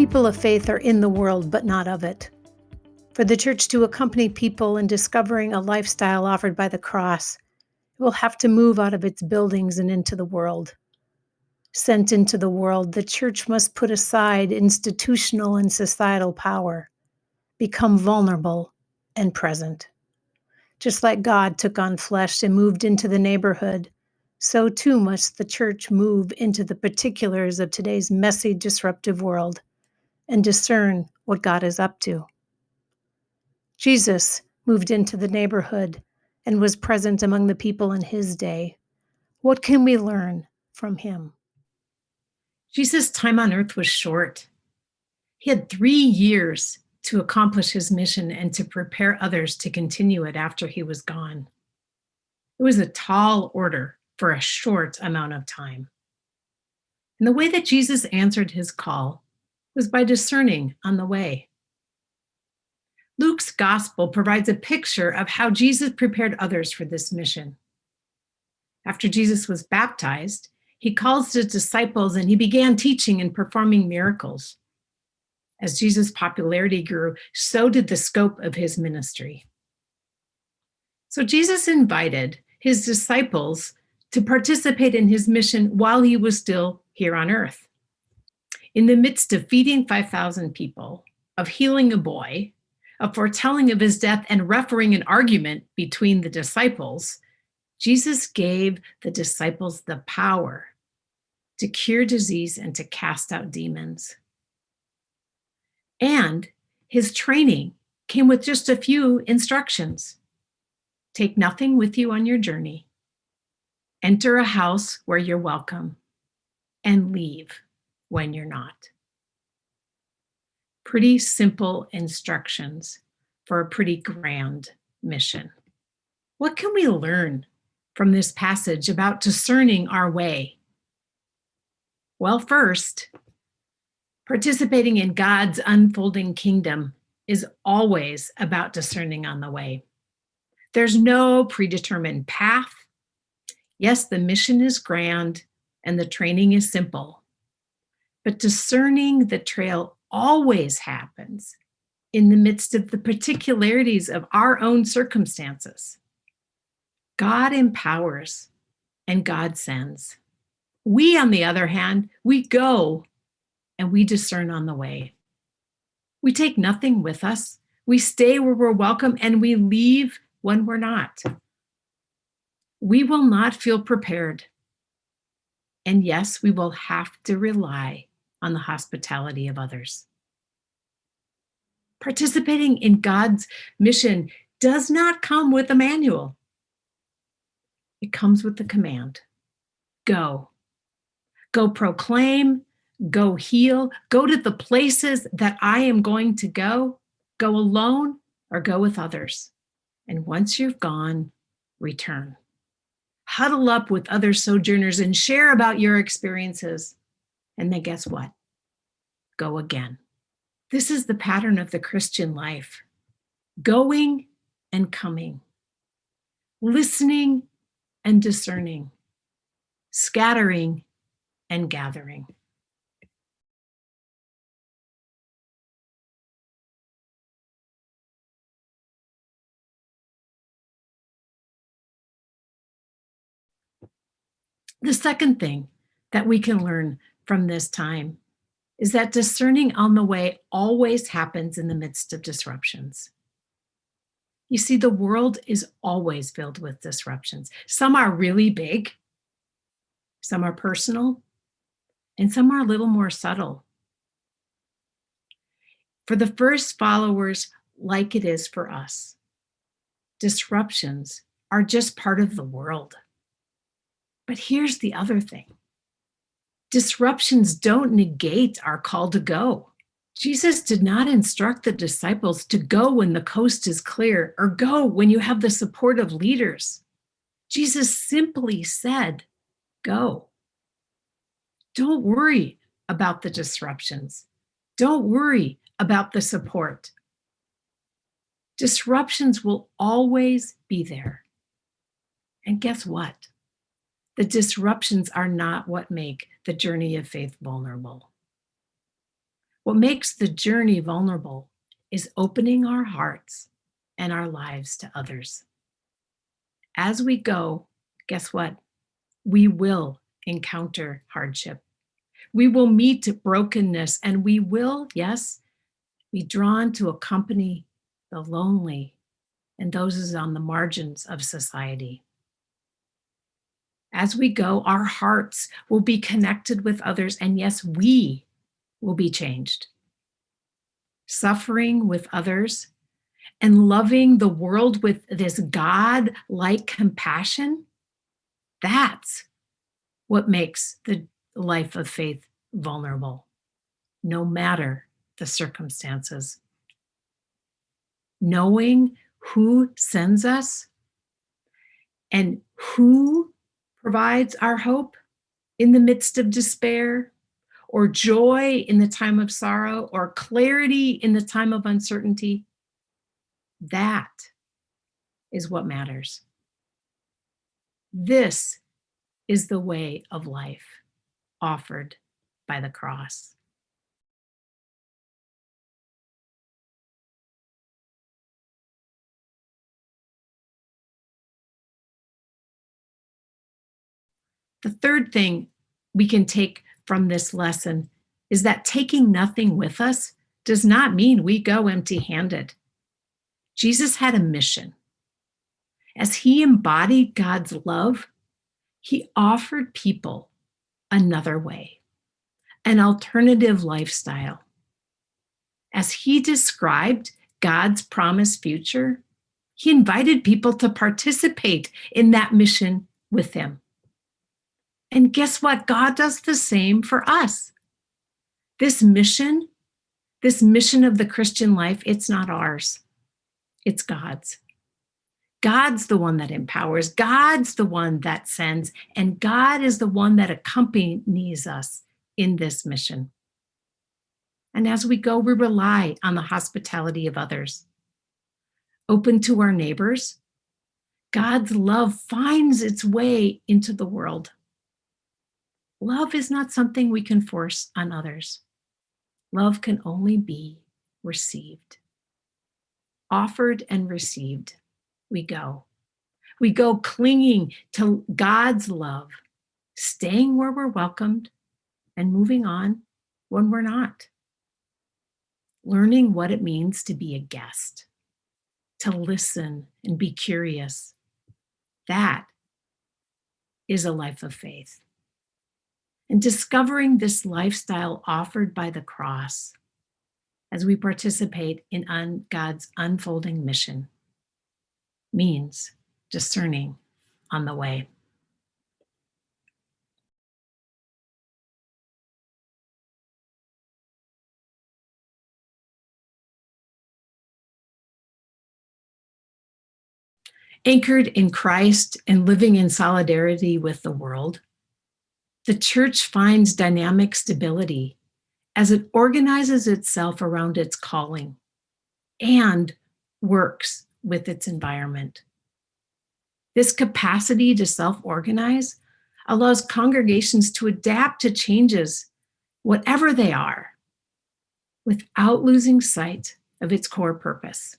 People of faith are in the world, but not of it. For the church to accompany people in discovering a lifestyle offered by the cross, it will have to move out of its buildings and into the world. Sent into the world, the church must put aside institutional and societal power, become vulnerable and present. Just like God took on flesh and moved into the neighborhood, so too must the church move into the particulars of today's messy, disruptive world and discern what God is up to. Jesus moved into the neighborhood and was present among the people in his day. What can we learn from him? Jesus' time on earth was short. He had 3 years to accomplish his mission and to prepare others to continue it after he was gone. It was a tall order for a short amount of time. And the way that Jesus answered his call was by discerning on the way. Luke's gospel provides a picture of how Jesus prepared others for this mission. After Jesus was baptized, he calls his disciples and he began teaching and performing miracles. As Jesus' popularity grew, so did the scope of his ministry. So Jesus invited his disciples to participate in his mission while he was still here on earth. In the midst of feeding 5,000 people, of healing a boy, of foretelling of his death and refereeing an argument between the disciples, Jesus gave the disciples the power to cure disease and to cast out demons. And his training came with just a few instructions. Take nothing with you on your journey. Enter a house where you're welcome, and leave when you're not. Pretty simple instructions for a pretty grand mission. What can we learn from this passage about discerning our way? Well, first, participating in God's unfolding kingdom is always about discerning on the way. There's no predetermined path. Yes, the mission is grand and the training is simple, but discerning the trail always happens in the midst of the particularities of our own circumstances. God empowers and God sends. We, on the other hand, we go and we discern on the way. We take nothing with us. We stay where we're welcome and we leave when we're not. We will not feel prepared. And yes, we will have to rely on the hospitality of others. Participating in God's mission does not come with a manual. It comes with the command. Go. Go proclaim, go heal, go to the places that I am going to go. Go alone or go with others. And once you've gone, return. Huddle up with other sojourners and share about your experiences. And then guess what? Go again. This is the pattern of the Christian life. Going and coming. Listening and discerning. Scattering and gathering. The second thing that we can learn from this time is that discerning on the way always happens in the midst of disruptions. You see, the world is always filled with disruptions. Some are really big, some are personal, and some are a little more subtle. For the first followers, like it is for us, disruptions are just part of the world. But here's the other thing. Disruptions don't negate our call to go. Jesus did not instruct the disciples to go when the coast is clear or go when you have the support of leaders. Jesus simply said, go. Don't worry about the disruptions. Don't worry about the support. Disruptions will always be there. And guess what? The disruptions are not what make the journey of faith vulnerable. What makes the journey vulnerable is opening our hearts and our lives to others. As we go, guess what? We will encounter hardship. We will meet brokenness, and we will, yes, be drawn to accompany the lonely and those on the margins of society. As we go, our hearts will be connected with others, and yes, we will be changed. Suffering with others and loving the world with this God-like compassion, that's what makes the life of faith vulnerable, no matter the circumstances. Knowing who sends us and who provides our hope in the midst of despair, or joy in the time of sorrow, or clarity in the time of uncertainty, that is what matters. This is the way of life offered by the cross. The third thing we can take from this lesson is that taking nothing with us does not mean we go empty-handed. Jesus had a mission. As he embodied God's love, he offered people another way, an alternative lifestyle. As he described God's promised future, he invited people to participate in that mission with him. And guess what? God does the same for us. This mission of the Christian life, it's not ours, it's God's. God's the one that empowers, God's the one that sends, and God is the one that accompanies us in this mission. And as we go, we rely on the hospitality of others. Open to our neighbors, God's love finds its way into the world. Love is not something we can force on others. Love can only be received. Offered and received, we go. We go clinging to God's love, staying where we're welcomed and moving on when we're not. Learning what it means to be a guest, to listen and be curious. That is a life of faith. And discovering this lifestyle offered by the cross as we participate in God's unfolding mission means discerning on the way. Anchored in Christ and living in solidarity with the world, the church finds dynamic stability as it organizes itself around its calling and works with its environment. This capacity to self-organize allows congregations to adapt to changes, whatever they are, without losing sight of its core purpose.